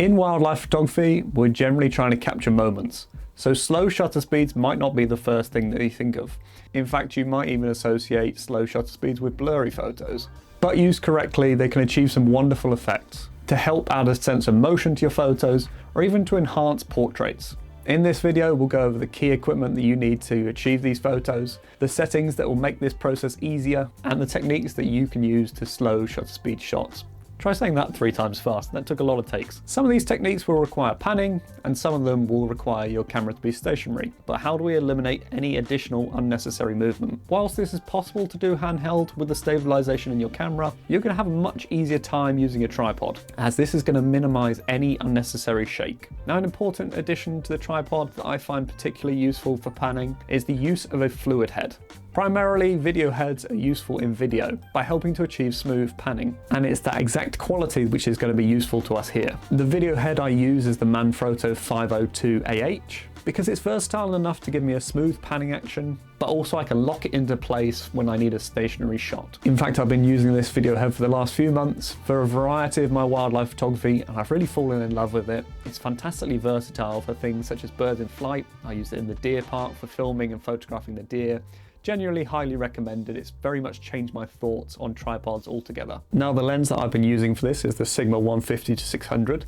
In wildlife photography, we're generally trying to capture moments, so slow shutter speeds might not be the first thing that you think of. In fact, you might even associate slow shutter speeds with blurry photos. But used correctly, they can achieve some wonderful effects to help add a sense of motion to your photos, or even to enhance portraits. In this video, we'll go over the key equipment that you need to achieve these photos, the settings that will make this process easier, and the techniques that you can use to slow shutter speed shots. Try saying that 3 times fast, that took a lot of takes. Some of these techniques will require panning, and some of them will require your camera to be stationary. But how do we eliminate any additional unnecessary movement? Whilst this is possible to do handheld with the stabilization in your camera, you're going to have a much easier time using a tripod, as this is going to minimize any unnecessary shake. Now, an important addition to the tripod that I find particularly useful for panning is the use of a fluid head. Primarily, video heads are useful in video by helping to achieve smooth panning, and it's that exact quality which is going to be useful to us here. The video head I use is the Manfrotto 502AH because it's versatile enough to give me a smooth panning action, but also I can lock it into place when I need a stationary shot. In fact, I've been using this video head for the last few months for a variety of my wildlife photography, and I've really fallen in love with it. It's fantastically versatile for things such as birds in flight. I use it in the deer park for filming and photographing the deer. Genuinely highly recommended. It's very much changed my thoughts on tripods altogether. Now, the lens that I've been using for this is the Sigma 150-600.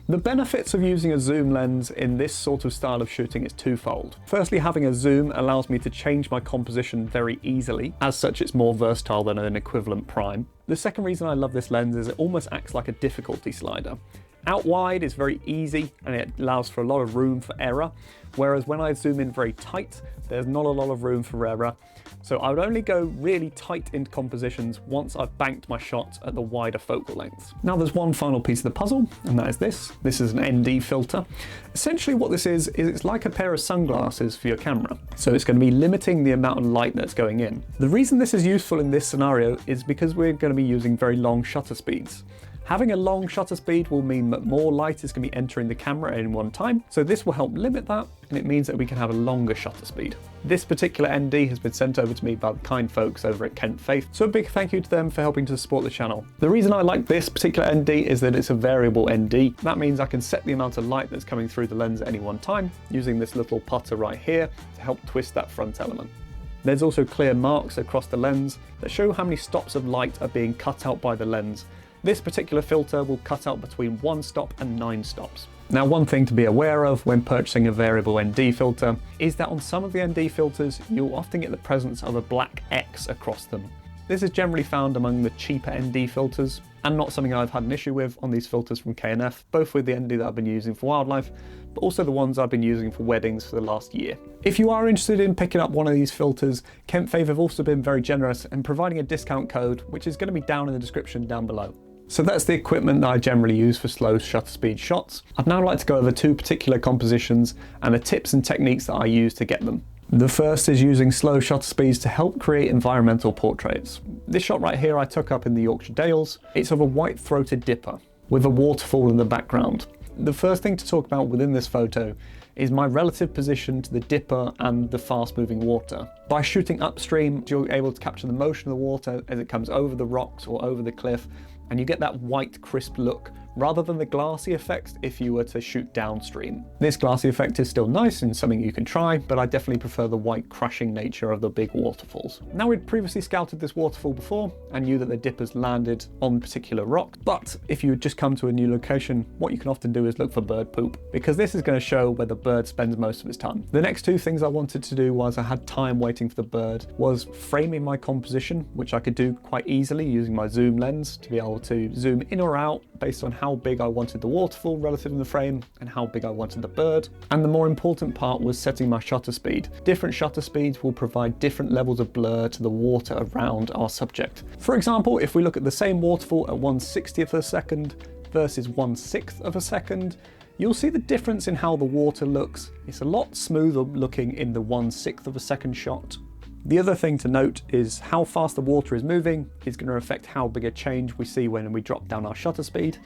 The benefits of using a zoom lens in this sort of style of shooting is twofold. Firstly, having a zoom allows me to change my composition very easily. As such, it's more versatile than an equivalent prime. The second reason I love this lens is it almost acts like a difficulty slider. Out wide is very easy and it allows for a lot of room for error, whereas when I zoom in very tight, there's not a lot of room for error. So I would only go really tight into compositions once I've banked my shot at the wider focal length. Now there's one final piece of the puzzle, and that is this. This is an ND filter. Essentially what this is it's like a pair of sunglasses for your camera. So it's going to be limiting the amount of light that's going in. The reason this is useful in this scenario is because we're going to be using very long shutter speeds. Having a long shutter speed will mean that more light is going to be entering the camera at any one time, so this will help limit that, and it means that we can have a longer shutter speed. This particular ND has been sent over to me by the kind folks over at Kent Faith, so a big thank you to them for helping to support the channel. The reason I like this particular ND is that it's a variable ND. That means I can set the amount of light that's coming through the lens at any one time, using this little putter right here to help twist that front element. There's also clear marks across the lens that show how many stops of light are being cut out by the lens. This particular filter will cut out between 1 stop and 9 stops. Now, one thing to be aware of when purchasing a variable ND filter is that on some of the ND filters, you'll often get the presence of a black X across them. This is generally found among the cheaper ND filters, and not something I've had an issue with on these filters from K&F, both with the ND that I've been using for wildlife, but also the ones I've been using for weddings for the last year. If you are interested in picking up one of these filters, Kent Faith have also been very generous in providing a discount code, which is going to be down in the description down below. So that's the equipment that I generally use for slow shutter speed shots. I'd now like to go over 2 particular compositions and the tips and techniques that I use to get them. The first is using slow shutter speeds to help create environmental portraits. This shot right here I took up in the Yorkshire Dales. It's of a white-throated dipper with a waterfall in the background. The first thing to talk about within this photo is my relative position to the dipper and the fast-moving water. By shooting upstream, you're able to capture the motion of the water as it comes over the rocks or over the cliff, and you get that white, crisp look rather than the glassy effect if you were to shoot downstream. This glassy effect is still nice and something you can try, but I definitely prefer the white crushing nature of the big waterfalls. Now, we'd previously scouted this waterfall before and knew that the dippers landed on particular rock, but if you had just come to a new location, what you can often do is look for bird poop, because this is going to show where the bird spends most of its time. The next 2 things I wanted to do whilst I had time waiting for the bird was framing my composition, which I could do quite easily using my zoom lens to be able to zoom in or out based on how big I wanted the waterfall relative in the frame and how big I wanted the bird. And the more important part was setting my shutter speed. Different shutter speeds will provide different levels of blur to the water around our subject. For example, if we look at the same waterfall at 1/60th of a second versus 1/6th of a second, you'll see the difference in how the water looks. It's a lot smoother looking in the 1/6th of a second shot. The other thing to note is how fast the water is moving is going to affect how big a change we see when we drop down our shutter speed.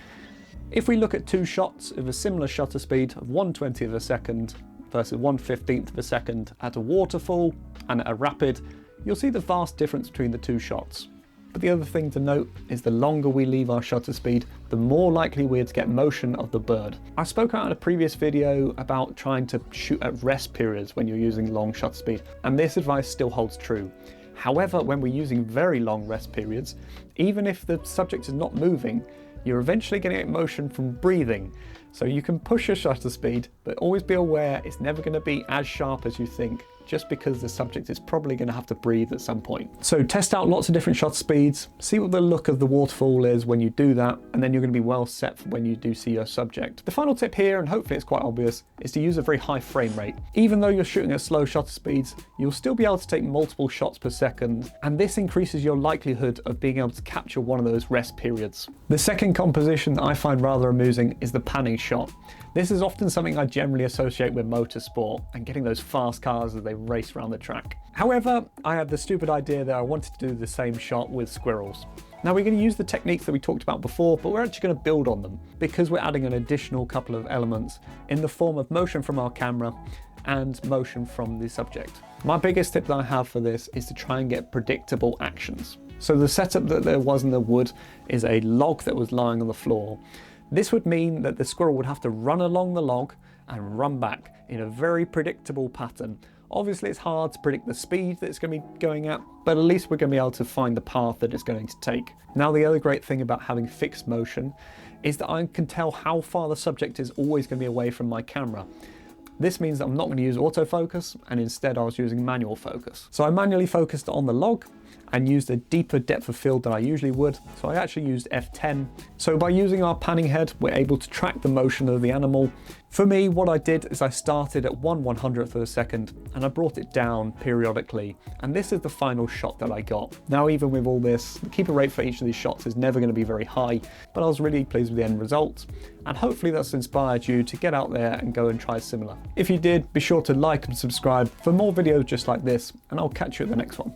If we look at 2 shots of a similar shutter speed of 1/20th of a second versus 1/15th of a second at a waterfall and at a rapid, you'll see the vast difference between the 2 shots. But the other thing to note is the longer we leave our shutter speed, the more likely we are to get motion of the bird. I spoke out in a previous video about trying to shoot at rest periods when you're using long shutter speed, and this advice still holds true. However, when we're using very long rest periods, even if the subject is not moving, you're eventually going to get motion from breathing. So you can push your shutter speed, but always be aware it's never going to be as sharp as you think, just because the subject is probably going to have to breathe at some point. So test out lots of different shutter speeds, see what the look of the waterfall is when you do that, and then you're going to be well set for when you do see your subject. The final tip here, and hopefully it's quite obvious, is to use a very high frame rate. Even though you're shooting at slow shutter speeds, you'll still be able to take multiple shots per second, and this increases your likelihood of being able to capture one of those rest periods. The second composition that I find rather amusing is the panning shot. This is often something I generally associate with motorsport and getting those fast cars as they race around the track. However, I had the stupid idea that I wanted to do the same shot with squirrels. Now we're going to use the techniques that we talked about before, but we're actually going to build on them because we're adding an additional couple of elements in the form of motion from our camera and motion from the subject. My biggest tip that I have for this is to try and get predictable actions. So the setup that there was in the wood is a log that was lying on the floor. This would mean that the squirrel would have to run along the log and run back in a very predictable pattern. Obviously it's hard to predict the speed that it's going to be going at, but at least we're going to be able to find the path that it's going to take. Now the other great thing about having fixed motion is that I can tell how far the subject is always going to be away from my camera. This means that I'm not going to use autofocus, and instead I was using manual focus. So I manually focused on the log and used a deeper depth of field than I usually would, so I actually used f10. So by using our panning head, we're able to track the motion of the animal. For me, what I did is I started at 1/100th of a second and I brought it down periodically, and this is the final shot that I got. Now even with all this, the keeper rate for each of these shots is never going to be very high, but I was really pleased with the end result, and hopefully that's inspired you to get out there and go and try similar. If you did, be sure to like and subscribe for more videos just like this, and I'll catch you at the next one.